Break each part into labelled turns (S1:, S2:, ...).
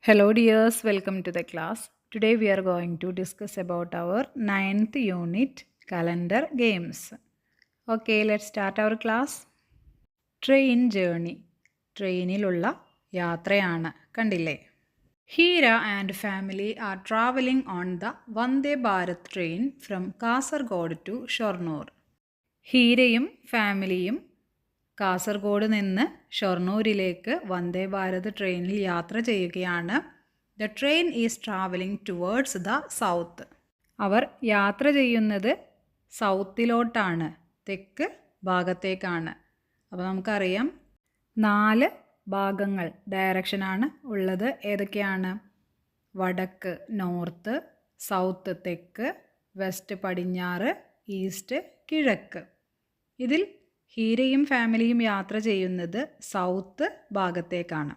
S1: Hello dears, welcome to the class. Today we are going to discuss about our 9th unit calendar games. Okay, let's start our class. Train journey. ട്രെയിനിലുള്ള യാത്രയാണ് കണ്ടില്ലേ. Heera and family are travelling on the Vande Bharat train from Kasaragod to Shoranur. ഹീരയും ഫാമിലിയും കാസർഗോഡ് നിന്ന് ഷൊർണൂരിലേക്ക് വന്ദേ ഭാരത് ട്രെയിനിൽ യാത്ര ചെയ്യുകയാണ്. The train is travelling towards the south. അവർ യാത്ര ചെയ്യുന്നത് സൗത്തിലോട്ടാണ്, തെക്ക് ഭാഗത്തേക്കാണ്. അപ്പോൾ നമുക്കറിയാം 4 ഭാഗങ്ങൾ ഡയറക്ഷനാണ് ഉള്ളത്. ഏതൊക്കെയാണ്? വടക്ക് നോർത്ത്, സൗത്ത് തെക്ക്, വെസ്റ്റ് പടിഞ്ഞാറ്, ഈസ്റ്റ് കിഴക്ക്. ഇതിൽ ഹീരയും ഫാമിലിയും യാത്ര ചെയ്യുന്നത് സൗത്ത് ഭാഗത്തേക്കാണ്.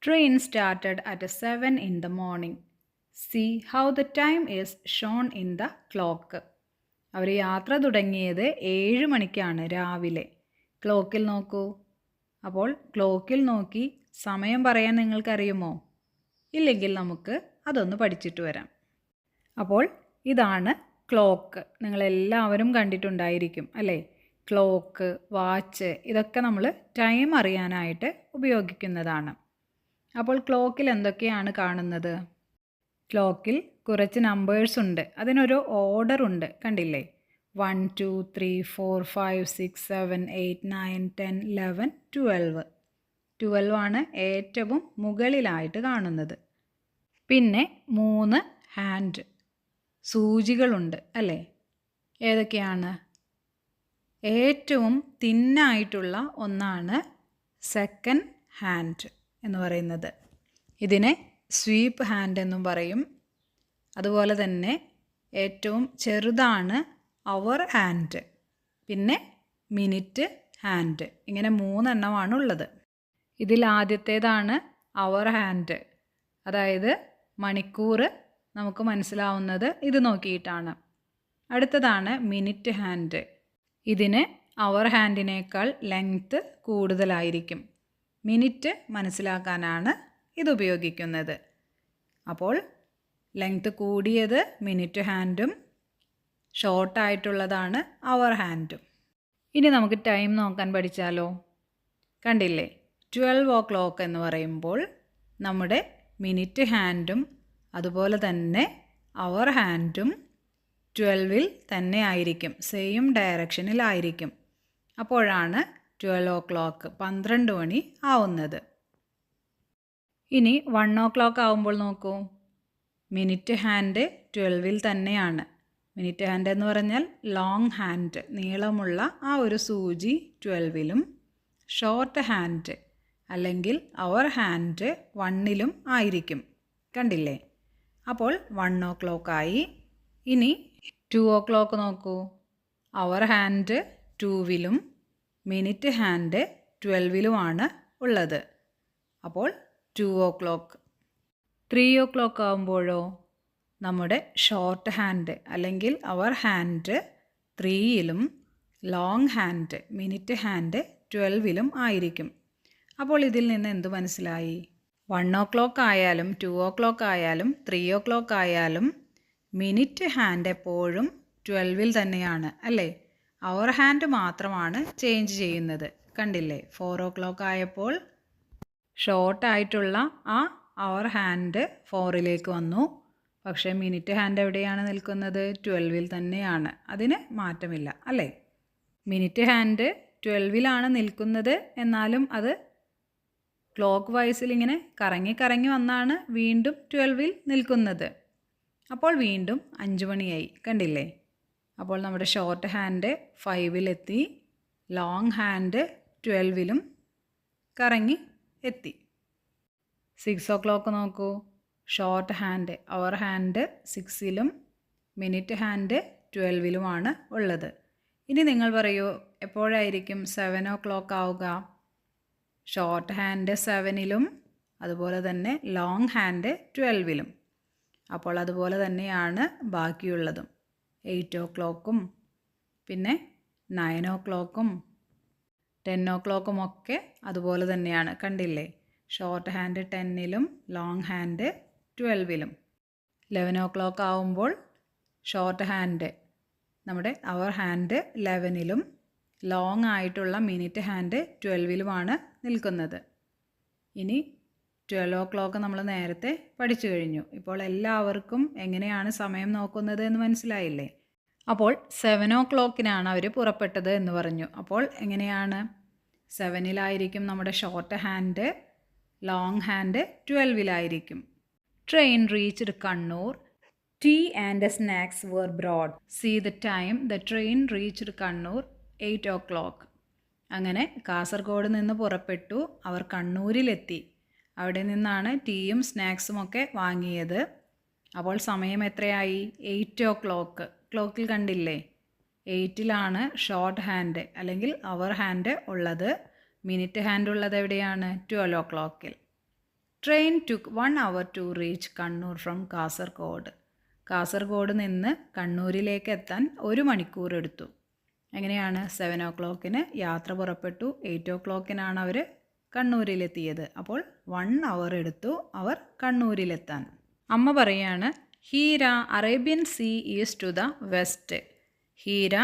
S1: Train started at 7 in the morning. See how the time is shown in the clock. അവർ യാത്ര തുടങ്ങിയത് 7 മണിക്കാണ് രാവിലെ. ക്ലോക്കിൽ നോക്കൂ. അപ്പോൾ ക്ലോക്കിൽ നോക്കി സമയം പറയാൻ നിങ്ങൾക്കറിയുമോ? ഇല്ലെങ്കിൽ നമുക്ക് അതൊന്ന് പഠിച്ചിട്ട് വരാം. അപ്പോൾ ഇതാണ് ക്ലോക്ക്. നിങ്ങളെല്ലാവരും കണ്ടിട്ടുണ്ടായിരിക്കും അല്ലേ? ക്ലോക്ക്, വാച്ച്, ഇതൊക്കെ നമ്മൾ ടൈം അറിയാനായിട്ട് ഉപയോഗിക്കുന്നതാണ്. അപ്പോൾ ക്ലോക്കിൽ എന്തൊക്കെയാണ് കാണുന്നത്? ക്ലോക്കിൽ കുറച്ച് നമ്പേഴ്സ് ഉണ്ട്, അതിനൊരു ഓർഡർ ഉണ്ട്, കണ്ടില്ലേ? 1 2 3 4 5 6 7 8 9 10 11 12. 12 ആണ് ഏറ്റവും മുകളിലായിട്ട് കാണുന്നത്. പിന്നെ 3 ഹാൻഡ് സൂചികളുണ്ട് അല്ലേ? ഏതൊക്കെയാണ്? ഏറ്റവും തിന്നായിട്ടുള്ള ഒന്നാണ് സെക്കൻഡ് ഹാൻഡ് എന്ന് പറയുന്നത്. ഇതിനെ സ്വീപ്പ് ഹാൻഡ് എന്നും പറയും. അതുപോലെ തന്നെ ഏറ്റവും ചെറുതാണ് അവർ ഹാൻഡ്, പിന്നെ മിനിറ്റ് ഹാൻഡ്. ഇങ്ങനെ 3 എണ്ണമാണ് ഉള്ളത്. ഇതിൽ ആദ്യത്തേതാണ് അവർ ഹാൻഡ്, അതായത് മണിക്കൂർ നമുക്ക് മനസ്സിലാവുന്നത് ഇത് നോക്കിയിട്ടാണ്. അടുത്തതാണ് മിനിറ്റ് ഹാൻഡ്. ഇതിന് അവർ ഹാൻഡിനേക്കാൾ ലെങ്ത്ത് കൂടുതലായിരിക്കും. മിനിറ്റ് മനസ്സിലാക്കാനാണ് ഇത് ഉപയോഗിക്കുന്നത്. അപ്പോൾ ലെങ്ത്ത് കൂടിയത് മിനിറ്റ് ഹാൻഡും ഷോർട്ടായിട്ടുള്ളതാണ് അവർ ഹാൻഡും. ഇനി നമുക്ക് ടൈം നോക്കാൻ പഠിച്ചാലോ? കണ്ടില്ലേ, 12 o'clock എന്ന് പറയുമ്പോൾ നമ്മുടെ മിനിറ്റ് ഹാൻഡും അതുപോലെ തന്നെ അവർ ഹാൻഡും 12 തന്നെ ആയിരിക്കും, സെയിം ഡയറക്ഷനിലായിരിക്കും. അപ്പോഴാണ് 12 o'clock 12 മണി ആവുന്നത്. ഇനി 1 o'clock ആവുമ്പോൾ നോക്കൂ, മിനിറ്റ് ഹാൻഡ് 12 തന്നെയാണ്. മിനിറ്റ് ഹാൻഡ് എന്ന് പറഞ്ഞാൽ ലോങ് ഹാൻഡ്, നീളമുള്ള ആ ഒരു സൂചി 12 ഷോർട്ട് ഹാൻഡ് അല്ലെങ്കിൽ അവർ ഹാൻഡ് 1 ആയിരിക്കും. കണ്ടില്ലേ? അപ്പോൾ 1 o'clock ആയി. ഇനി 2 o'clock നോക്കൂ, അവർ ഹാൻഡ് 2 മിനിറ്റ് ഹാൻഡ് 12 ഉള്ളത്. അപ്പോൾ 2 o'clock. 3 o'clock ആകുമ്പോഴോ നമ്മുടെ ഷോർട്ട് ഹാൻഡ് അല്ലെങ്കിൽ hour hand 3 long hand minute hand 12 ആയിരിക്കും. അപ്പോൾ ഇതിൽ നിന്ന് എന്ത് മനസ്സിലായി? 1 o'clock ആയാലും 2 o'clock ആയാലും 3 o'clock ആയാലും മിനിറ്റ് ഹാൻഡ് എപ്പോഴും 12 തന്നെയാണ് അല്ലേ? അവർ ഹാൻഡ് മാത്രമാണ് ചേഞ്ച് ചെയ്യുന്നത്. കണ്ടില്ലേ? 4 o'clock ആയപ്പോൾ ഷോർട്ടായിട്ടുള്ള ആ അവർ ഹാൻഡ് 4 വന്നു. പക്ഷേ മിനിറ്റ് ഹാൻഡ് എവിടെയാണ് നിൽക്കുന്നത്? 12 തന്നെയാണ്. അതിന് മാറ്റമില്ല അല്ലേ? മിനിറ്റ് ഹാൻഡ് 12 നിൽക്കുന്നത്, എന്നാലും അത് ക്ലോക്ക് വൈസിൽ ഇങ്ങനെ കറങ്ങി കറങ്ങി വന്നാണ് വീണ്ടും 12 നിൽക്കുന്നത്. അപ്പോൾ വീണ്ടും 5 മണിയായി. കണ്ടില്ലേ? അപ്പോൾ നമ്മുടെ ഷോർട്ട് ഹാൻഡ് 5 ലോങ് ഹാൻഡ് 12 കറങ്ങി എത്തി. 6 o'clock നോക്കൂ, short hand hour hand 6 minute hand 12 ഉള്ളത്. ഇനി നിങ്ങൾ പറയൂ, എപ്പോഴായിരിക്കും 7 o'clock ആവുക? ഷോർട്ട് ഹാൻഡ് 7 അതുപോലെ തന്നെ ലോങ് ഹാൻഡ് 12 അപ്പോൾ അതുപോലെ തന്നെയാണ് ബാക്കിയുള്ളതും. 8 o'clock പിന്നെ 9 o'clock 10 o'clock ഒക്കെ അതുപോലെ തന്നെയാണ്. കണ്ടില്ലേ? ഷോർട്ട് ഹാൻഡ് 10ലും ലോങ് ഹാൻഡ് 12ലും. 11 o'clock ആവുമ്പോൾ ഷോർട്ട് ഹാൻഡ് നമ്മുടെ അവർ ഹാൻഡ് 11ലും ലോങ് ആയിട്ടുള്ള മിനിറ്റ് ഹാൻഡ് 12ലുമാണ് നിൽക്കുന്നത്. ഇനി 12 o'clock നമ്മൾ നേരത്തെ പഠിച്ചു കഴിഞ്ഞു. ഇപ്പോൾ എല്ലാവർക്കും എങ്ങനെയാണ് സമയം നോക്കുന്നത് എന്ന് മനസ്സിലായില്ലേ? അപ്പോൾ 7 o'clockനാണ് അവർ പുറപ്പെട്ടത് എന്ന് പറഞ്ഞു. അപ്പോൾ എങ്ങനെയാണ്? 7ലായിരിക്കും നമ്മുടെ ഷോർട്ട് ഹാൻഡ്, ലോങ് ഹാൻഡ് 12ലായിരിക്കും. Train reached Kannur. Tea and snacks were brought. See the time. The train reached Kannur 8 o'clock. അങ്ങനെ കാസർഗോഡ് നിന്ന് പുറപ്പെട്ടു. അവർ കണ്ണൂരിലെത്തി. അവിടെ നിന്നാണ് ടീയും സ്നാക്സും ഒക്കെ വാങ്ങിയത്. അപ്പോൾ സമയം എത്രയായി? 8 o'clock. ക്ലോക്കിൽ കണ്ടില്ലേ? 8ലാണ് ഷോർട്ട് ഹാൻഡ് അല്ലെങ്കിൽ അവർ ഹാൻഡ് ഉള്ളത്. മിനിറ്റ് ഹാൻഡ് ഉള്ളത് എവിടെയാണ്? 12 o'clockൽ. Train took 1 hour to reach Kannur from Kasaragod. Kasaragod നിന്ന് കണ്ണൂരിലേക്ക് എത്താൻ 1 മണിക്കൂർ എടുത്തു. എങ്ങനെയാണ്? 7 o'clockന് യാത്ര പുറപ്പെട്ടു. 8 o'clockനാണ് അവർ കണ്ണൂരിലെത്തിയത്. അപ്പോൾ 1 hour എടുത്തു അവർ കണ്ണൂരിലെത്താൻ. അമ്മ പറയാണ്, Heera Arabian Sea is to the west. Heera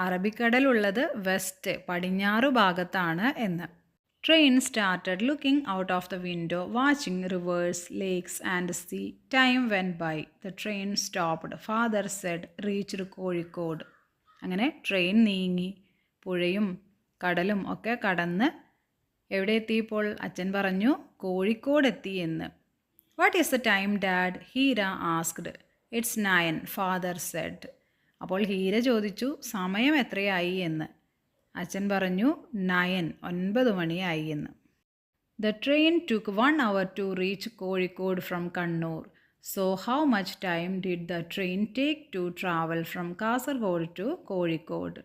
S1: അറബിക്കടലുള്ളത് വെസ്റ്റ് പടിഞ്ഞാറു ഭാഗത്താണ് എന്ന്. Train started looking out of the window, watching rivers, lakes and sea. Time went by. The train stopped. Father said, reached Kozhikode. അങ്ങനെ ട്രെയിൻ നീങ്ങി പുഴയും കടലും ഒക്കെ കടന്ന് എവിടെ എത്തിയപ്പോൾ അച്ഛൻ പറഞ്ഞു കോഴിക്കോട് എത്തി എന്ന്. What is the time, Dad? Heera asked. It's 9, Father said. അപ്പോൾ ഹീര ചോദിച്ചു സമയം എത്രയായി എന്ന്. അച്ഛൻ പറഞ്ഞു 9 മണിയായി എന്ന്. The train took 1 hour to reach Kozhikode from Kannur. So how much time did the train take to travel from Kasaragod to Kozhikode?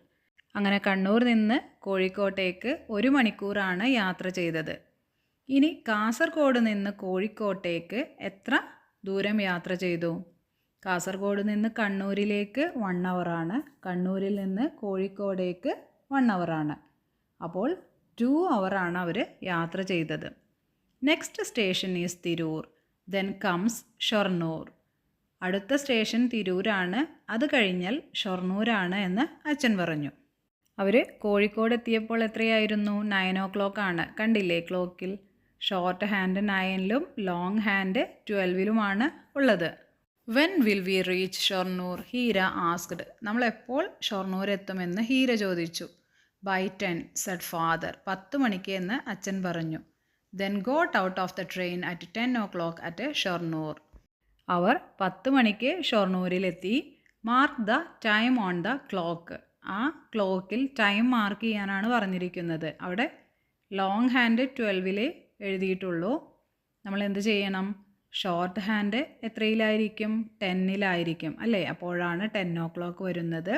S1: അങ്ങനെ കണ്ണൂർ നിന്ന് കോഴിക്കോട്ടേക്ക് 1 മണിക്കൂറാണ് യാത്ര ചെയ്തത്. ഇനി കാസർഗോഡ് നിന്ന് കോഴിക്കോട്ടേക്ക് എത്ര ദൂരം യാത്ര ചെയ്തു? കാസർഗോഡ് നിന്ന് കണ്ണൂരിലേക്ക് 1 hour ആണ്. കണ്ണൂരിൽ നിന്ന് കോഴിക്കോടേക്ക് 1 hour ആണ്. അപ്പോൾ 2 hour ആണ് അവർ യാത്ര ചെയ്തത്. Next station is Tirur. Then comes Shoranur. അടുത്ത സ്റ്റേഷൻ തിരൂരാണ്. അത് കഴിഞ്ഞാൽ ഷൊർണൂരാണ് എന്ന് അച്ഛൻ പറഞ്ഞു. അവർ കോഴിക്കോട് എത്തിയപ്പോൾ എത്രയായിരുന്നു? 9 o'clock ആണ്. കണ്ടില്ലേ ക്ലോക്കിൽ? ഷോർട്ട് ഹാൻഡ് 9ലും ലോങ് ഹാൻഡ് 12ലുമാണ് ഉള്ളത്. When will we reach Shoranur? Heera asked. നമ്മളെപ്പോൾ ഷൊർണൂർ എത്തുമെന്ന് ഹീര ചോദിച്ചു. By 10, Z father. 10 മണിക്ക് എന്ന് അച്ഛൻ പറഞ്ഞു. Then got out of the train at 10 o'clock at Shoranur. അവർ 10 മണിക്ക് ഷൊർണൂരിലെത്തി. Mark the time on the clock. ആ ക്ലോക്കിൽ ടൈം മാർക്ക് ചെയ്യാനാണ് പറഞ്ഞിരിക്കുന്നത്. അവിടെ ലോങ് ഹാൻഡ് 12ലെ എഴുതിയിട്ടുള്ളൂ. നമ്മൾ എന്ത് ചെയ്യണം? Short hand എത്രയിലായിരിക്കും? 10ലായിരിക്കും അല്ലേ? അപ്പോഴാണ് 10 o'clock വരുന്നത്.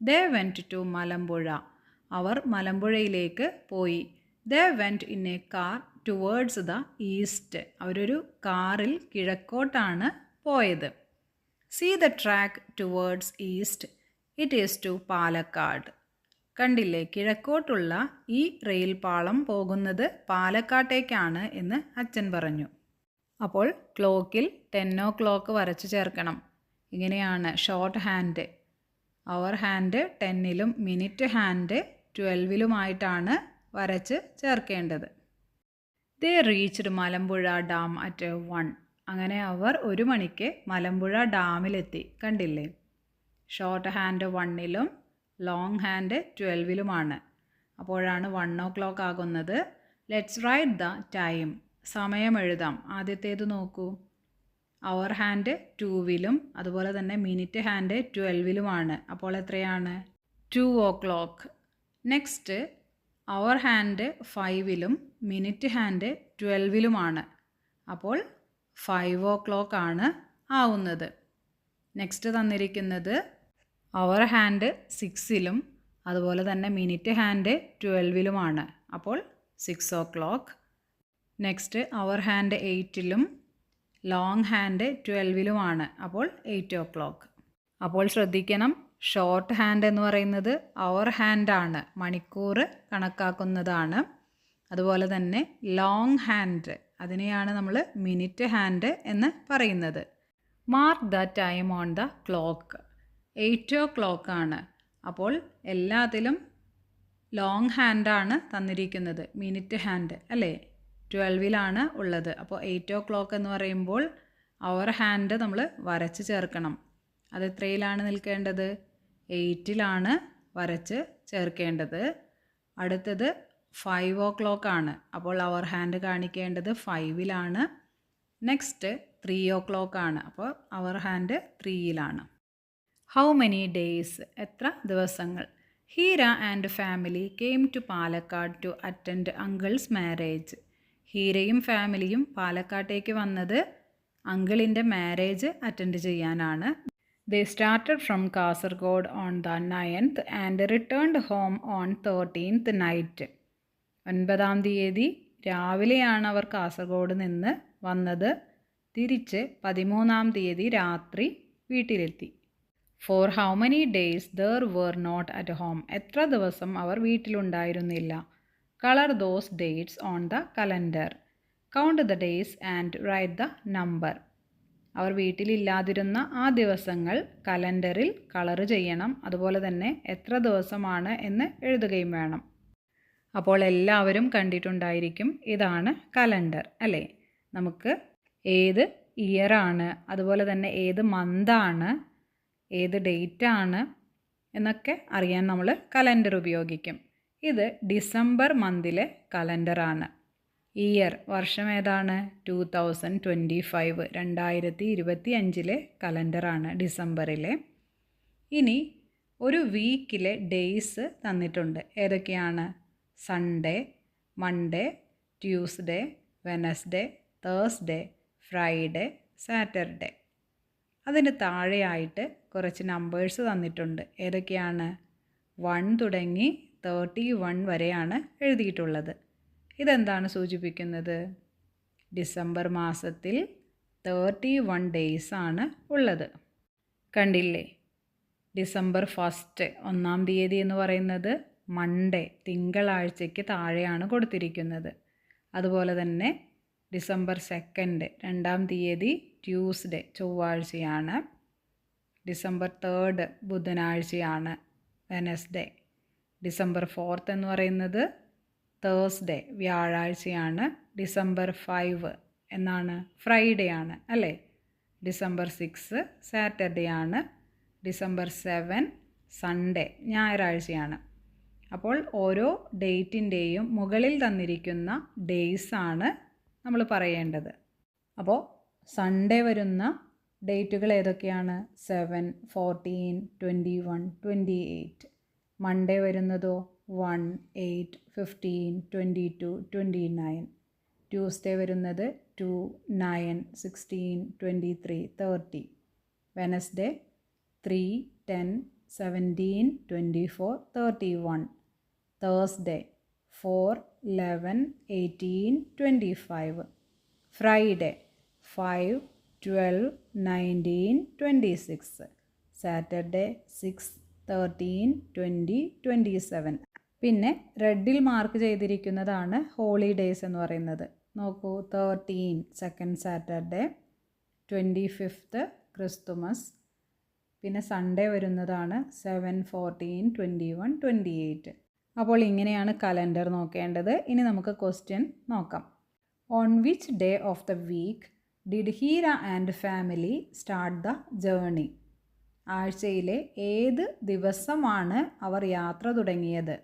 S1: They went to Malampuzha. അവർ മലമ്പുഴയിലേക്ക് പോയി. They went in a car towards the east. അവരൊരു കാറിൽ കിഴക്കോട്ടാണ് പോയത്. See the track towards east. It is to Palakkad. കണ്ടില്ലേ? കിഴക്കോട്ടുള്ള ഈ റെയിൽ പാളം പോകുന്നത് പാലക്കാട്ടേക്കാണ് എന്ന് അച്ഛൻ പറഞ്ഞു. അപ്പോൾ ക്ലോക്കിൽ 10 o'clock വരച്ചു ചേർക്കണം. ഇങ്ങനെയാണ് ഷോർട്ട് ഹാൻഡ് അവർ ഹാൻഡ് 10ലും മിനിറ്റ് ഹാൻഡ് 12ലുമായിട്ടാണ് വരച്ച് ചേർക്കേണ്ടത്. They reached Malampuzha dam at 1. അങ്ങനെ അവർ 1 മണിക്ക് മലമ്പുഴ ഡാമിലെത്തി. കണ്ടില്ലേ? ഷോർട്ട് ഹാൻഡ് 1ലും ലോങ് ഹാൻഡ് 12ലുമാണ്. അപ്പോഴാണ് 1 o'clock ആകുന്നത്. Let's write the time. സമയം എഴുതാം. ആദ്യത്തേത് നോക്കൂ. അവർ ഹാൻഡ് 2ലും അതുപോലെ തന്നെ മിനിറ്റ് ഹാൻഡ് 12ലുമാണ്. അപ്പോൾ എത്രയാണ്? 2 o'clock. നെക്സ്റ്റ് അവർ ഹാൻഡ് 5ലും മിനിറ്റ് ഹാൻഡ് 12ലുമാണ്. അപ്പോൾ 5 o'clock ആണ് ആവുന്നത്. നെക്സ്റ്റ് തന്നിരിക്കുന്നത് അവർ ഹാൻഡ് 6ലും അതുപോലെ തന്നെ മിനിറ്റ് ഹാൻഡ് 12ലുമാണ്. അപ്പോൾ 6 o'clock. നെക്സ്റ്റ് അവർ ഹാൻഡ് 8ലും ലോങ് ഹാൻഡ് 12ലുമാണ്. അപ്പോൾ 8 o'clock. അപ്പോൾ ശ്രദ്ധിക്കണം, ഷോർട്ട് ഹാൻഡ് എന്ന് പറയുന്നത് അവർ ഹാൻഡാണ്, മണിക്കൂർ കണക്കാക്കുന്നതാണ്. അതുപോലെ തന്നെ ലോങ് ഹാൻഡ് അതിനെയാണ് നമ്മൾ മിനിറ്റ് ഹാൻഡ് എന്ന് പറയുന്നത്. Mark the time on the clock. 8 ആണ്. അപ്പോൾ എല്ലാത്തിലും ലോങ് ഹാൻഡാണ് തന്നിരിക്കുന്നത്, മിനിറ്റ് ഹാൻഡ് അല്ലേ. 12 ഉള്ളത്. അപ്പോൾ 8 എന്ന് പറയുമ്പോൾ അവർ ഹാൻഡ് നമ്മൾ വരച്ച് ചേർക്കണം. അത് എത്രയിലാണ് നിൽക്കേണ്ടത്? 8 വരച്ച് ചേർക്കേണ്ടത്. അടുത്തത് 5 ആണ്. അപ്പോൾ അവർ ഹാൻഡ് കാണിക്കേണ്ടത് 5 നെക്സ്റ്റ് 3 ആണ്. അപ്പോൾ hour hand 3 how many days? എത്ര ദിവസങ്ങൾ? Heera and family came to Palakkad to attend uncle's marriage. ഹീരയും ഫാമിലിയും പാലക്കാട്ടേക്ക് വന്നത് അങ്കിളിൻ്റെ മാരേജ് അറ്റൻഡ് ചെയ്യാനാണ്. They started from Kasaragod on the 9th and returned home on 13th night. 9-ാം തീയതി രാവിലെയാണ് അവർ കാസർഗോഡ് നിന്ന് വന്നത്. തിരിച്ച് 13-ാം തീയതി രാത്രി വീട്ടിലെത്തി. For how many days there were not at home? എത്ര ദിവസം അവർ വീട്ടിലുണ്ടായിരുന്നില്ല? Color those dates on the calendar. Count the days and write the number. അവർ വീട്ടിലില്ലാതിരുന്ന ആ ദിവസങ്ങൾ കലണ്ടറിൽ കളർ ചെയ്യണം. അതുപോലെ തന്നെ എത്ര ദിവസമാണ് എന്ന് എഴുതുകയും വേണം. അപ്പോൾ എല്ലാവരും കണ്ടിട്ടുണ്ടായിരിക്കും, ഇതാണ് കലണ്ടർ അല്ലേ. നമുക്ക് ഏത് ഇയറാണ്, അതുപോലെ തന്നെ ഏത് മന്താണ്, ഏത് ഡേറ്റാണ് എന്നൊക്കെ അറിയാൻ നമ്മൾ കലണ്ടർ ഉപയോഗിക്കും. ഇത് ഡിസംബർ മന്തിലെ കലണ്ടറാണ്. ഇയർ വർഷം ഏതാണ്? 2025 2025 കലണ്ടറാണ് ഡിസംബറിലെ. ഇനി ഒരു വീക്കിലെ ഡേയ്സ് തന്നിട്ടുണ്ട്. ഏതൊക്കെയാണ്? Sunday, Monday, Tuesday, Wednesday, Thursday, Friday, Saturday. അതിന് താഴെയായിട്ട് കുറച്ച് നമ്പേഴ്സ് തന്നിട്ടുണ്ട്. ഏതൊക്കെയാണ്? 1 തുടങ്ങി 31 വരെയാണ് എഴുതിയിട്ടുള്ളത്. ഇതെന്താണ് സൂചിപ്പിക്കുന്നത്? ഡിസംബർ മാസത്തിൽ 31 ഡേയ്സാണ് ഉള്ളത്. കണ്ടില്ലേ? ഡിസംബർ 1 1-ാം തീയതി എന്ന് പറയുന്നത് മൺഡേ, തിങ്കളാഴ്ചയ്ക്ക് താഴെയാണ് കൊടുത്തിരിക്കുന്നത്. അതുപോലെ തന്നെ ഡിസംബർ 2 2-ാം തീയതി ട്യൂസ്ഡേ, ചൊവ്വാഴ്ചയാണ്. ഡിസംബർ 3 ബുധനാഴ്ചയാണ്, വെനസ്ഡേ. ഡിസംബർ 4 എന്ന് പറയുന്നത് തേഴ്സ്ഡേ, വ്യാഴാഴ്ചയാണ്. ഡിസംബർ 5 എന്നാണ്? ഫ്രൈഡേ ആണ് അല്ലേ. ഡിസംബർ 6 സാറ്റർഡേ ആണ്. ഡിസംബർ 7 സൺഡേ, ഞായറാഴ്ചയാണ്. അപ്പോൾ ഓരോ ഡേറ്റിൻ്റെയും മുകളിൽ തന്നിരിക്കുന്ന ഡേയ്സാണ് നമ്മൾ പറയേണ്ടത്. അപ്പോൾ സൺഡേ വരുന്ന ഡേറ്റുകൾ ഏതൊക്കെയാണ്? 7, 14, 21, 28. മൺഡേ വരുന്നതോ 1, 8, 15, 22, 29. ട്യൂസ്ഡേ വരുന്നത് 2, 9, 16, 23, 30. വെനസ്ഡേ 3, 10, 17, 24, 31. തേഴ്സ്ഡേ 4, 11, 18, 25. ഫ്രൈഡേ 5, 12, 19, 26. സാറ്റർഡേ 6, 13, 20, 27. പിന്നെ റെഡിൽ മാർക്ക് ചെയ്തിരിക്കുന്നതാണ് ഹോളിഡേയ്സ് എന്ന് പറയുന്നത്. നോക്കൂ, 13 സെക്കൻഡ് സാറ്റർഡേ, 25th ക്രിസ്തുമസ്. പിന്നെ സൺഡേ വരുന്നതാണ് 7, 14, 21, 28. അപ്പോൾ ഇങ്ങനെയാണ് കലണ്ടർ നോക്കേണ്ടത്. ഇനി നമുക്ക് ക്വസ്റ്റ്യൻ നോക്കാം. On which day of the week did Heera and family start the journey? ആഴ്ചയിലെ ഏത് ദിവസമാണ് അവർ യാത്ര തുടങ്ങിയത്?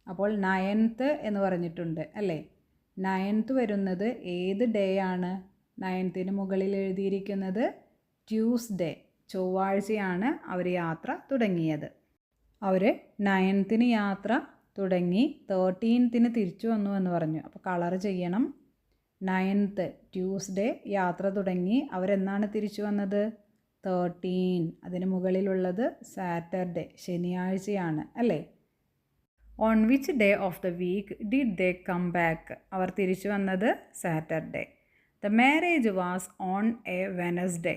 S1: അപ്പോൾ 9th എന്ന് പറഞ്ഞിട്ടുണ്ട് അല്ലേ. 9th വരുന്നത് ഏത് ഡേ ആണ്? 9th മുകളിൽ എഴുതിയിരിക്കുന്നത് ട്യൂസ്ഡേ, ചൊവ്വാഴ്ചയാണ് അവർ യാത്ര തുടങ്ങിയത്. അവർ 9th യാത്ര തുടങ്ങി 13th തിരിച്ചു വന്നു എന്ന് പറഞ്ഞു. അപ്പോൾ കളർ ചെയ്യണം. 9th ട്യൂസ്ഡേ യാത്ര തുടങ്ങി. അവരെന്നാണ് തിരിച്ചു വന്നത്? 13. അതിന് മുകളിലുള്ളത് സാറ്റർഡേ, ശനിയാഴ്ചയാണ് അല്ലേ. On which day of the week did they come back? അവർ തിരിച്ചു വന്നത് Saturday. The marriage was on a Wednesday.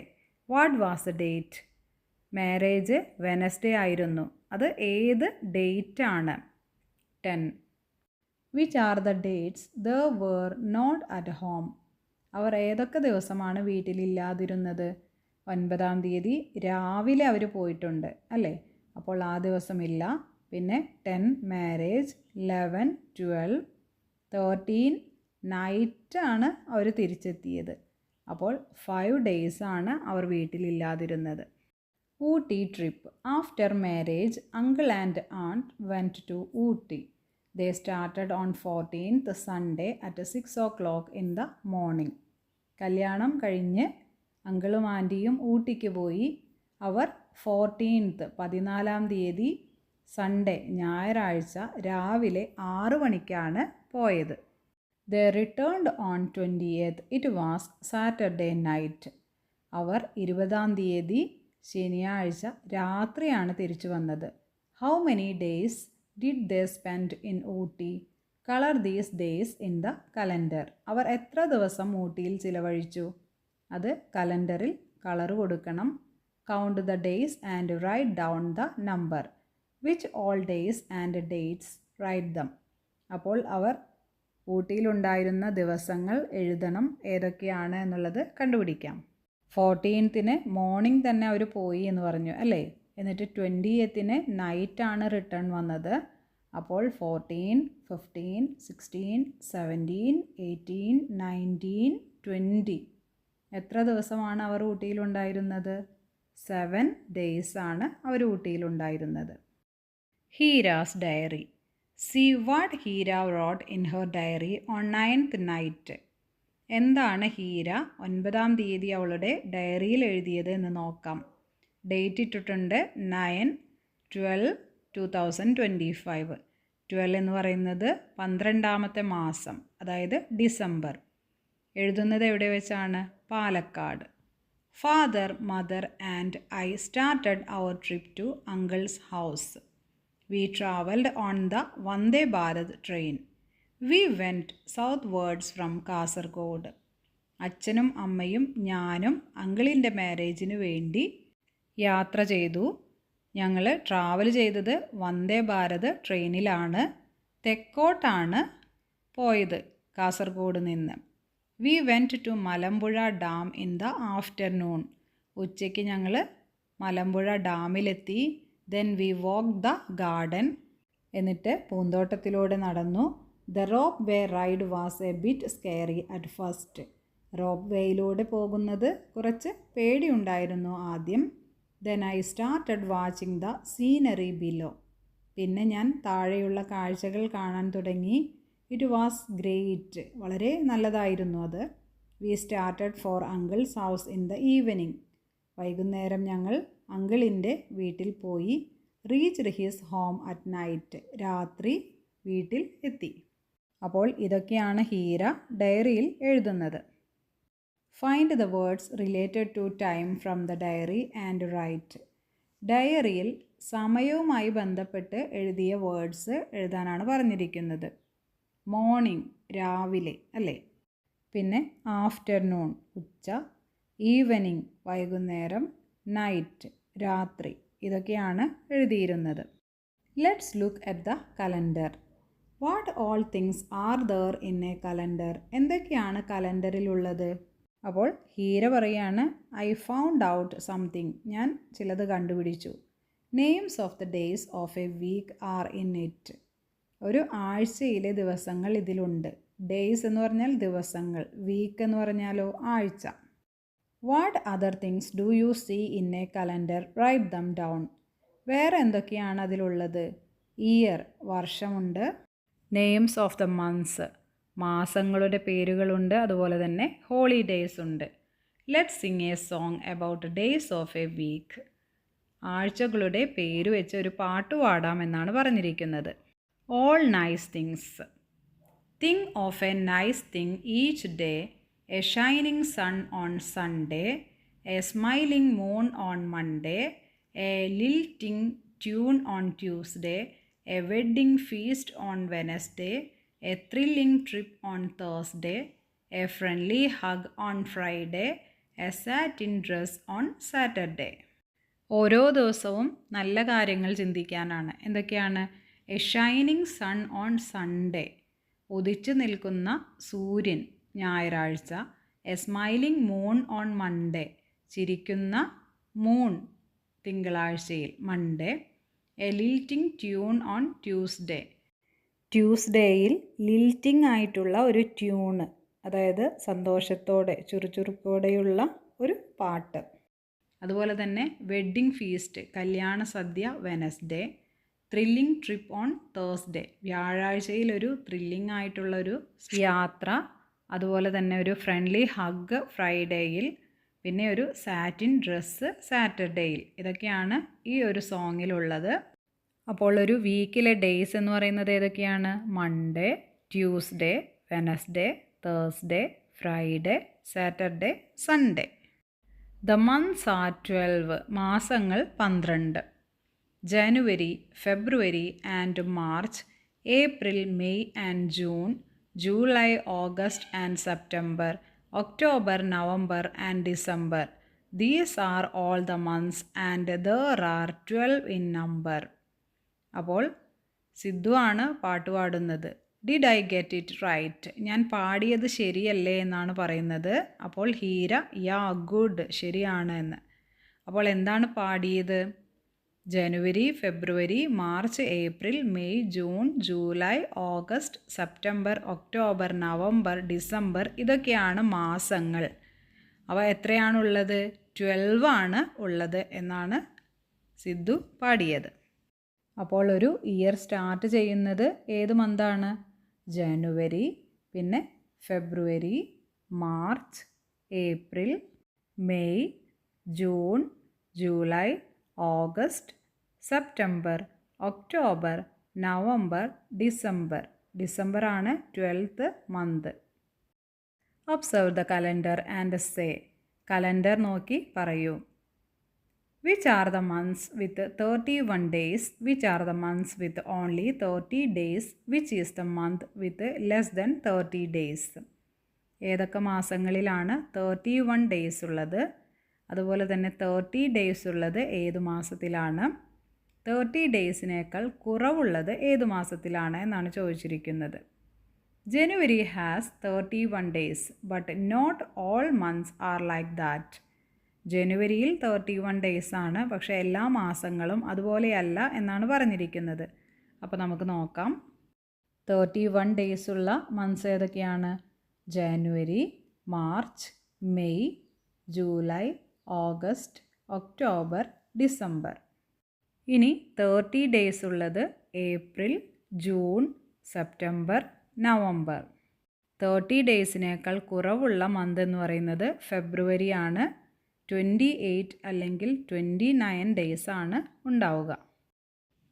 S1: What was the date? Marriage Wednesday ആയിരുന്നു. അത് ഏത് ഡേറ്റ് ആണ്? 10. Which are the dates the were not at home. അവർ ഏതൊക്കെ ദിവസമാണ് വീട്ടിലില്ലാതിരുന്നത്? 9-ാം തീയതി രാവിലെ അവർ പോയിട്ടുണ്ട് അല്ലേ, അപ്പോൾ ആ ദിവസമില്ല. പിന്നെ 10 മാരേജ്, 11 12, 13 നൈറ്റാണ് അവർ തിരിച്ചെത്തിയത്. അപ്പോൾ 5 days ആണ് അവർ വീട്ടിലില്ലാതിരുന്നത്. Ooty trip. After marriage uncle and aunt went to Ooty. They started on 14th Sunday at 6 o'clock in the morning. കല്യാണം കഴിഞ്ഞ് അങ്കിളും ആൻറ്റിയും ഊട്ടിക്ക് പോയി. അവർ 14th 14-ാം തീയതി സൺഡേ ഞായറാഴ്ച രാവിലെ 6 മണിക്കാണ് പോയത്. They returned on 20th. It was Saturday night. അവർ 20-ാം തീയതി ശനിയാഴ്ച രാത്രിയാണ് തിരിച്ചു വന്നത്. How many days did they spend in Ooty? Color these days in the calendar. അവർ എത്ര ദിവസം ഊട്ടിയിൽ ചിലവഴിച്ചു? അത് കലണ്ടറിൽ കളർ കൊടുക്കണം. Count the days and write down the number. Which all days and dates? Write them. അപ്പോൾ അവർ ഊട്ടിയിലുണ്ടായിരുന്ന ദിവസങ്ങൾ എഴുതണം. ഏതൊക്കെയാണ് എന്നുള്ളത് കണ്ടുപിടിക്കാം. 14th മോർണിംഗ് തന്നെ അവർ പോയി എന്ന് പറഞ്ഞു അല്ലേ. എന്നിട്ട് 20th നൈറ്റാണ് റിട്ടേൺ വന്നത്. അപ്പോൾ 14, 15, 16, 17, 18, 19, 20 എത്ര ദിവസമാണ് അവർ ഊട്ടിയിലുണ്ടായിരുന്നത്? 7 days ആണ് അവർ ഊട്ടിയിലുണ്ടായിരുന്നത്. ഹീരാസ് diary. See what Hira wrote in her diary on 9th night. എന്താണ് ഹീര 9-ാം തീയതി അവളുടെ ഡയറിയിൽ എഴുതിയത് എന്ന് നോക്കാം. ഡേറ്റ് ഇട്ടിട്ടുണ്ട് 9/12/2025. 12 എന്ന് പറയുന്നത് 12-ാമത്തെ മാസം, അതായത് ഡിസംബർ. എഴുതുന്നത് എവിടെ വെച്ചാണ്? Palakkad. Father, mother and I started our trip to uncle's house. We travelled on the Vande Bharat train. We went southwards from Kasaragod. അച്ഛനും അമ്മയും ഞാനും അങ്കിളിൻ്റെ മാരേജിന് വേണ്ടി യാത്ര ചെയ്തു. ഞങ്ങൾ ട്രാവൽ ചെയ്തത് വന്ദേ ഭാരത് ട്രെയിനിലാണ്. തെക്കോട്ടാണ് പോയത് കാസർഗോഡ് നിന്ന്. We went to Malampuzha dam in the afternoon. ഉച്ചയ്ക്ക് ഞങ്ങൾ മലമ്പുഴ ഡാമിലെത്തി. Then we walk the garden. എന്നിട്ട് പൂന്തോട്ടത്തിലൂടെ നടന്നു. The rope way ride was a bit scary at first. റോപ്പ് വേയിലൂടെ പോകുന്നത് കുറച്ച് പേടിയുണ്ടായിരുന്നു ആദ്യം. Then I started watching the scenery below. പിന്നെ ഞാൻ താഴെയുള്ള കാഴ്ചകൾ കാണാൻ തുടങ്ങി. It was great. വളരെ നല്ലതായിരുന്നു അത്. We started for uncle's house in the evening. വൈകുന്നേരം ഞങ്ങൾ അങ്കിളിൻ്റെ വീട്ടിൽ പോയി. Reached his home at night. രാത്രി വീട്ടിൽ എത്തി. അപ്പോൾ ഇതൊക്കെയാണ് ഹീര ഡയറിയിൽ എഴുതുന്നത്. Find the words related to time from the diary and write. ഡയറിയിൽ സമയവുമായി ബന്ധപ്പെട്ട് എഴുതിയ വേർഡ്സ് എഴുതാനാണ് പറഞ്ഞിരിക്കുന്നത്. മോർണിംഗ് രാവിലെ അല്ലേ. പിന്നെ ആഫ്റ്റർനൂൺ ഉച്ച, ഈവനിങ് വൈകുന്നേരം, നൈറ്റ് രാത്രി. ഇതൊക്കെയാണ് എഴുതിയിരുന്നത്. Let's look at the calendar. What all things are there in a calendar. എന്തൊക്കെയാണ് കലണ്ടറിലുള്ളത്? അപ്പോൾ ഹീര പറയാണ്, ഐ ഫൗണ്ട് ഔട്ട് സംതിങ്. ഞാൻ ചിലത് കണ്ടുപിടിച്ചു. Names of the days of a week are in it. ഒരു ആഴ്ചയിലെ ദിവസങ്ങൾ ഇതിലുണ്ട്. ഡേയ്സ് എന്ന് പറഞ്ഞാൽ ദിവസങ്ങൾ, വീക്ക് എന്ന് പറഞ്ഞാലോ ആഴ്ച. What other things do you see in a calendar? Write them down. വേറെ എന്തൊക്കെയാണ് അതിലുള്ളത്? ഇയർ വർഷമുണ്ട്. നെയിംസ് ഓഫ് ദ മന്ത്സ് മാസങ്ങളുടെ പേരുകളുണ്ട്. അതുപോലെ തന്നെ ഹോളിഡേയ്സ് ഉണ്ട്. Let's sing a song about days of a week. ആഴ്ചകളുടെ പേര് വെച്ച് ഒരു പാട്ട് പാടാം എന്നാണ് പറഞ്ഞിരിക്കുന്നത്. All nice things. Think of a nice thing each day. A shining sun on Sunday. A smiling moon on Monday. A lilting tune on Tuesday. A wedding feast on Wednesday. A thrilling trip on Thursday. A friendly hug on Friday. A satin dress on Saturday. ഓരോ ദിവസവും നല്ല കാര്യങ്ങൾ ചിന്തിക്കാനാണ്. എന്തൊക്കെയാണ്? A shining sun on Sunday. ഉദിച്ചു നിൽക്കുന്ന സൂര്യൻ ഞായറാഴ്ച. A smiling moon on Monday, ചിരിക്കുന്ന മൂൺ തിങ്കളാഴ്ചയിൽ Monday. A lilting tune on Tuesday, ട്യൂസ്ഡേയിൽ ലിൽറ്റിംഗ് ആയിട്ടുള്ള ഒരു ട്യൂണ്, അതായത് സന്തോഷത്തോടെ ചുറുചുറുക്കോടെയുള്ള ഒരു പാട്ട്. അതുപോലെ തന്നെ വെഡ്ഡിംഗ് ഫീസ്റ്റ്, കല്യാണ സദ്യ Wednesday. Thrilling trip on Thursday, വ്യാഴാഴ്ചയിൽ ഒരു ത്രില്ലിംഗ് ആയിട്ടുള്ളൊരു യാത്ര. അതുപോലെ തന്നെ ഒരു ഫ്രണ്ട്ലി ഹഗ് ഫ്രൈഡേയിൽ. പിന്നെ ഒരു സാറ്റിൻ ഡ്രസ്സ് സാറ്റർഡേയിൽ. ഇതൊക്കെയാണ് ഈ ഒരു സോങ്ങിലുള്ളത്. അപ്പോൾ ഒരു വീക്കിലെ ഡേയ്സ് എന്ന് പറയുന്നത് ഏതൊക്കെയാണ്? Monday, Tuesday, Wednesday, Thursday, Friday, Saturday, Sunday. The months are 12, മാസങ്ങൾ 12. January, February and March, April, May and June, July, August and September, October, November and December. These are all the months and there are 12 in number. അപ്പോൾ സിദ്ധു ആണ് പാട്ട് പാടുന്നത്. Did I get it right, ഞാൻ പാടിയത് ശരിയല്ലേ എന്നാണ് പറയുന്നത്. അപ്പോൾ ഹീര, യാ ഗുഡ്, ശരിയാണ് എന്ന്. അപ്പോൾ എന്താണ് പാടിയത്? January, February, March, April, May, June, July, August, September, October, November, December, ഇതൊക്കെയാണ് മാസങ്ങൾ. അവ എത്രയാണുള്ളത്? 12 ആണ് ഉള്ളത് എന്നാണ് സിദ്ധു പാടിയത്. അപ്പോൾ ഒരു ഇയർ സ്റ്റാർട്ട് ചെയ്യുന്നത് ഏത് മന്താണ്? ജനുവരി, പിന്നെ February, March, April, May, June, July, August, September, October, November, December. ഡിസംബറാണ് 12th month. Observe the calendar and say, calendar നോക്കി പറയൂ. Which are the months with 31 days? Which are the months with only 30 days? Which is the month with less than 30 days? ഏതൊക്കെ മാസങ്ങളിലാണ് 31 days ഉള്ളത്? അതുപോലെ തന്നെ 30 days ഉള്ളത് ഏത് മാസത്തിലാണ്? 30 ഡേയ്സിനേക്കാൾ കുറവുള്ളത് ഏത് മാസത്തിലാണ് എന്നാണ് ചോദിച്ചിരിക്കുന്നത്. ജനുവരി has 31 days, but not all months are like that. ജനുവരിയിൽ 31 ഡേയ്സ് ആണ്, പക്ഷേ എല്ലാ മാസങ്ങളും അതുപോലെയല്ല എന്നാണ് പറഞ്ഞിരിക്കുന്നത്. അപ്പോൾ നമുക്ക് നോക്കാം. 31 ഡേയ്സ് ഉള്ള മന്ത്സ് ഏതൊക്കെയാണ്? January, March, May, July, August, October, December. ഇനി 30 ഡേയ്സ് ഉള്ളത് ഏപ്രിൽ, ജൂൺ, സെപ്റ്റംബർ, നവംബർ. 30 ഡേയ്സിനേക്കാൾ കുറവുള്ള മന്ത് എന്ന് പറയുന്നത് ഫെബ്രുവരി ആണ്. 28 അല്ലെങ്കിൽ 29 ഡേയ്സ് ആണ് ഉണ്ടാവുക.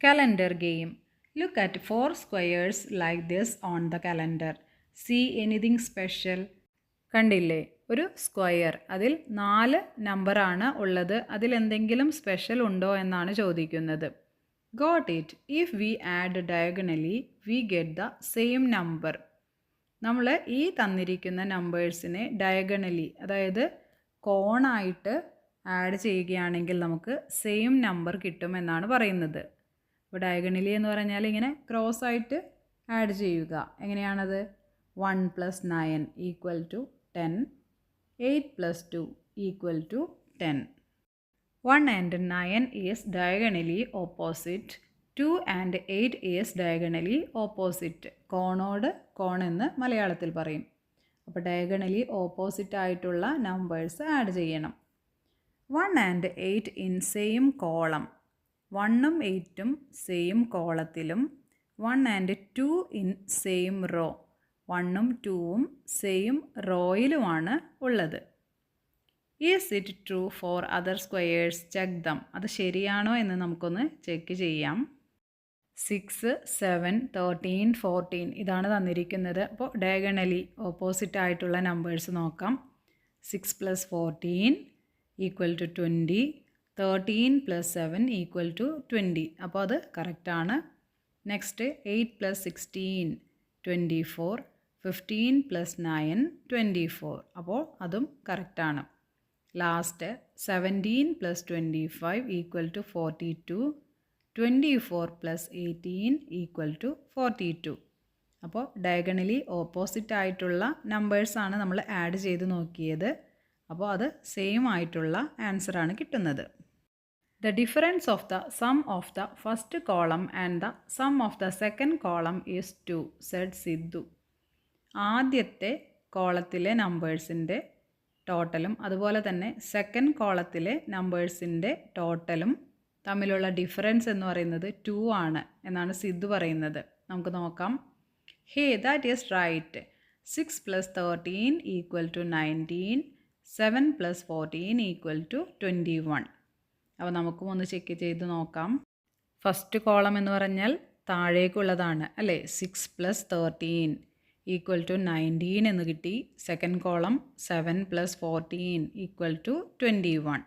S1: Calendar game. Look at 4 squares like this on the calendar. See anything special? കണ്ടില്ലേ, ഒരു സ്ക്വയർ, അതിൽ 4 നമ്പറാണ് ഉള്ളത്. അതിലെന്തെങ്കിലും സ്പെഷ്യൽ ഉണ്ടോ എന്നാണ് ചോദിക്കുന്നത്. Got it. If we add diagonally we get the same number. നമ്മൾ ഈ തന്നിരിക്കുന്ന നമ്പേഴ്സിനെ ഡയഗണലി, അതായത് കോണായിട്ട് ആഡ് ചെയ്യുകയാണെങ്കിൽ നമുക്ക് സെയിം നമ്പർ കിട്ടുമെന്നാണ് പറയുന്നത്. അപ്പോൾ ഡയഗണലി എന്ന് പറഞ്ഞാൽ ഇങ്ങനെ ക്രോസ് ആയിട്ട് ആഡ് ചെയ്യുക. എങ്ങനെയാണത്? 1 + 9 = 10, 8 + 2 = 10. 1 and 9 is diagonally opposite. 2 and 8 is diagonally opposite. കോണോട് കോൺ എന്ന് മലയാളത്തിൽ പറയും. അപ്പോൾ ഡയഗണലി ഓപ്പോസിറ്റ് ആയിട്ടുള്ള നമ്പേഴ്സ് ആഡ് ചെയ്യണം. 1 and 8 ഇൻ സെയിം കോളം. 1ഉം 8ഉം സെയിം കോളത്തിലും 1 and 2 ഇൻ സെയിം റോ. 1ഉം 2ഉം സെയിം റോയിലുമാണ് ഉള്ളത്. Is it true for other squares? Check them. അത് ശരിയാണോ എന്ന് നമുക്കൊന്ന് ചെക്ക് ചെയ്യാം. 6, 7, 13, 14 ഇതാണ് തന്നിരിക്കുന്നത്. അപ്പോൾ ഡയഗണലി ഓപ്പോസിറ്റ് ആയിട്ടുള്ള നമ്പേഴ്സ് നോക്കാം. 6 + 14 = 20, 13 + 7 = 20. അപ്പോൾ അത് കറക്റ്റാണ്. നെക്സ്റ്റ് 8 + 16 24, 15 + 9 24. അപ്പോൾ അതും കറക്റ്റാണ്. ലാസ്റ്റ് 17 + 25 = 42, 24 + 18 = 42. അപ്പോൾ ഡയഗണലി ഓപ്പോസിറ്റ് ആയിട്ടുള്ള നമ്പേഴ്സാണ് നമ്മൾ ആഡ് ചെയ്ത് നോക്കിയത്. അപ്പോൾ അത് സെയിം ആയിട്ടുള്ള ആൻസറാണ് കിട്ടുന്നത്. The difference of the sum of the first column and the sum of the second column is 2, said Sidhu. ആദ്യത്തെ കോളത്തിലെ നമ്പേഴ്സിൻ്റെ ടോട്ടലും അതുപോലെ തന്നെ സെക്കൻഡ് കോളത്തിലെ നമ്പേഴ്സിൻ്റെ ടോട്ടലും തമ്മിലുള്ള ഡിഫറൻസ് എന്ന് പറയുന്നത് 2 ആണ് എന്നാണ് സിദ്ധു പറയുന്നത്. നമുക്ക് നോക്കാം. ഹേ, ദാറ്റ് ഈസ് റൈറ്റ്. 6 + 13 = 19. 7 + 14 = 21. അപ്പോൾ നമുക്കും ഒന്ന് ചെക്ക് ചെയ്ത് നോക്കാം. ഫസ്റ്റ് കോളം എന്ന് പറഞ്ഞാൽ താഴേക്കുള്ളതാണ് അല്ലേ. 6 + 13 = 19 എന്ന് കിട്ടി. Second column 7 + 14 = 21.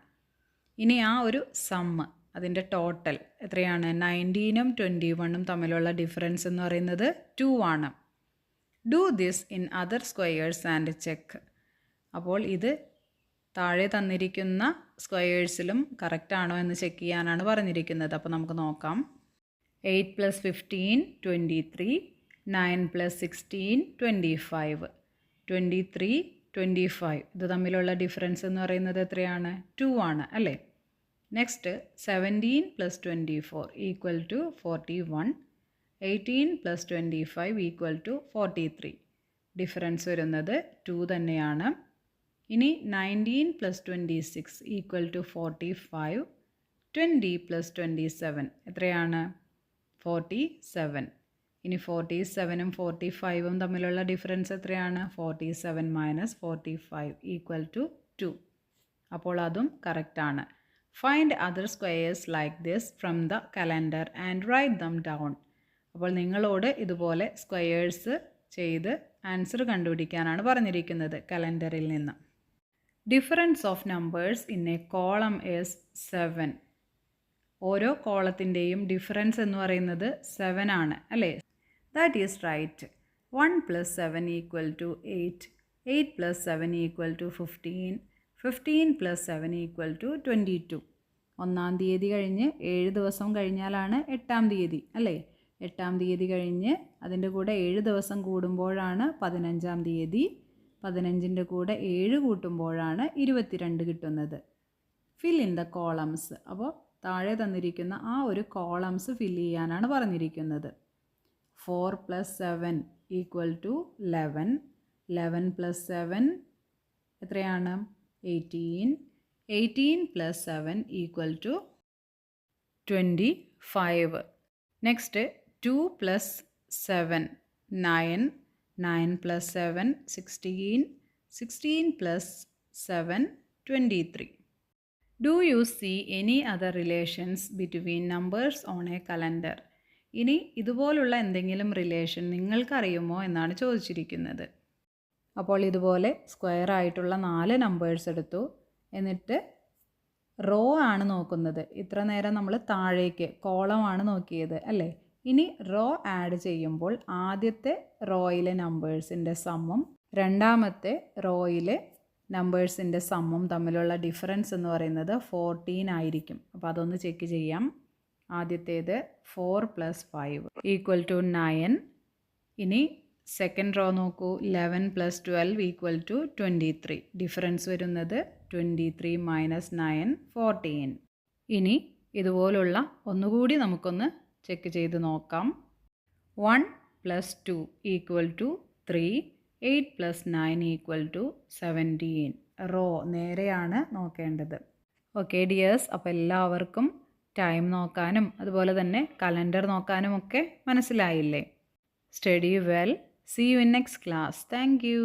S1: ഇനി ആ ഒരു സമ്മ്, അതിൻ്റെ ടോട്ടൽ എത്രയാണ്? 19ഉം 21ഉം തമ്മിലുള്ള ഡിഫറൻസ് എന്ന് പറയുന്നത് 2 ആണ്. Do this in other squares and check. അപ്പോൾ ഇത് താഴെ തന്നിരിക്കുന്ന സ്ക്വയേഴ്സിലും കറക്റ്റ് ആണോ എന്ന് ചെക്ക് ചെയ്യാനാണ് പറഞ്ഞിരിക്കുന്നത്. അപ്പോൾ നമുക്ക് നോക്കാം. 8 + 15 23. 9 + 16 25. 23 25 ഇത് തമ്മിലുള്ള ഡിഫറൻസ് എന്ന് പറയുന്നത് എത്രയാണ്? 2 ആണ് അല്ലേ. നെക്സ്റ്റ് 17 + 24 = 41. 18 + 25 = 43. ഡിഫറൻസ് വരുന്നത് 2 തന്നെയാണ്. ഇനി 19 + 26 = 45. 20 + 27 എത്രയാണ്? 47. ഇനി 47ഉം 45ഉം തമ്മിലുള്ള ഡിഫറൻസ് എത്രയാണ്? 47 - 45 = 2. അപ്പോൾ അതും കറക്റ്റാണ്. Find other squares like this from the calendar and right them down. അപ്പോൾ നിങ്ങളോട് ഇതുപോലെ സ്ക്വയേഴ്സ് ചെയ്ത് ആൻസർ കണ്ടുപിടിക്കാനാണ് പറഞ്ഞിരിക്കുന്നത് കലണ്ടറിൽ നിന്ന്. Difference of numbers in A column is 7. ഓരോ കോളത്തിൻ്റെയും ഡിഫറൻസ് എന്ന് പറയുന്നത് 7 ആണ് അല്ലേ. That is right. 1 + 7 = 8. 8 + 7 = 15. 15 + 7 = 22. 1-ാം തീയതി കഴിഞ്ഞ് 7 ദിവസം കഴിഞ്ഞാലാണ് 8-ാം തീയതി അല്ലേ. 8-ാം തീയതി കഴിഞ്ഞ് അതിൻ്റെ കൂടെ 7 ദിവസം കൂടുമ്പോഴാണ് 15-ാം തീയതി. 15ൻ്റെ കൂടെ 7 കൂട്ടുമ്പോഴാണ് 22 കിട്ടുന്നത്. Fill in the columns. അപ്പോൾ താഴെ തന്നിരിക്കുന്ന ആ ഒരു കോളംസ് ഫില്ല് ചെയ്യാനാണ് പറഞ്ഞിരിക്കുന്നത്. 4 + 7 = 11. 11 + 7 എത്രയാണ്? 18. 18 + 7 = 25. Next 2 + 7 9. 9 + 7 16. 16 + 7 23. Do you see any other relations between numbers on a calendar? ഇനി ഇതുപോലുള്ള എന്തെങ്കിലും റിലേഷൻ നിങ്ങൾക്കറിയുമോ എന്നാണ് ചോദിച്ചിരിക്കുന്നത്. അപ്പോൾ ഇതുപോലെ സ്ക്വയർ ആയിട്ടുള്ള 4 നമ്പേഴ്സ് എടുത്തു. എന്നിട്ട് റോ ആണ് നോക്കുന്നത്. ഇത്ര നേരം നമ്മൾ താഴേക്ക് കോളമാണ് നോക്കിയത് അല്ലേ. ഇനി റോ ആഡ് ചെയ്യുമ്പോൾ ആദ്യത്തെ റോയിലെ നമ്പേഴ്സിൻ്റെ സമ്മും രണ്ടാമത്തെ റോയിലെ നമ്പേഴ്സിൻ്റെ സമ്മും തമ്മിലുള്ള ഡിഫറൻസ് എന്ന് പറയുന്നത് 14 ആയിരിക്കും. അപ്പോൾ അതൊന്ന് ചെക്ക് ചെയ്യാം. ആദ്യത്തേത് 4 + 5 = 9. ഇനി സെക്കൻഡ് റോ നോക്കൂ. 11 + 12 = 23. ഡിഫറൻസ് വരുന്നത് 23 - 9 14. ഇനി ഇതുപോലുള്ള ഒന്നുകൂടി നമുക്കൊന്ന് ചെക്ക് ചെയ്ത് നോക്കാം. 1 + 2 = 3. 8 + 9 = 17. റോ നേരെയാണ് നോക്കേണ്ടത്. ഓക്കെ ഡിയേഴ്സ്, അപ്പോൾ എല്ലാവർക്കും ടൈം നോക്കാനും അതുപോലെ തന്നെ കലണ്ടർ നോക്കാനും ഒക്കെ മനസ്സിലായില്ലേ? Study well. See you in next class. Thank you.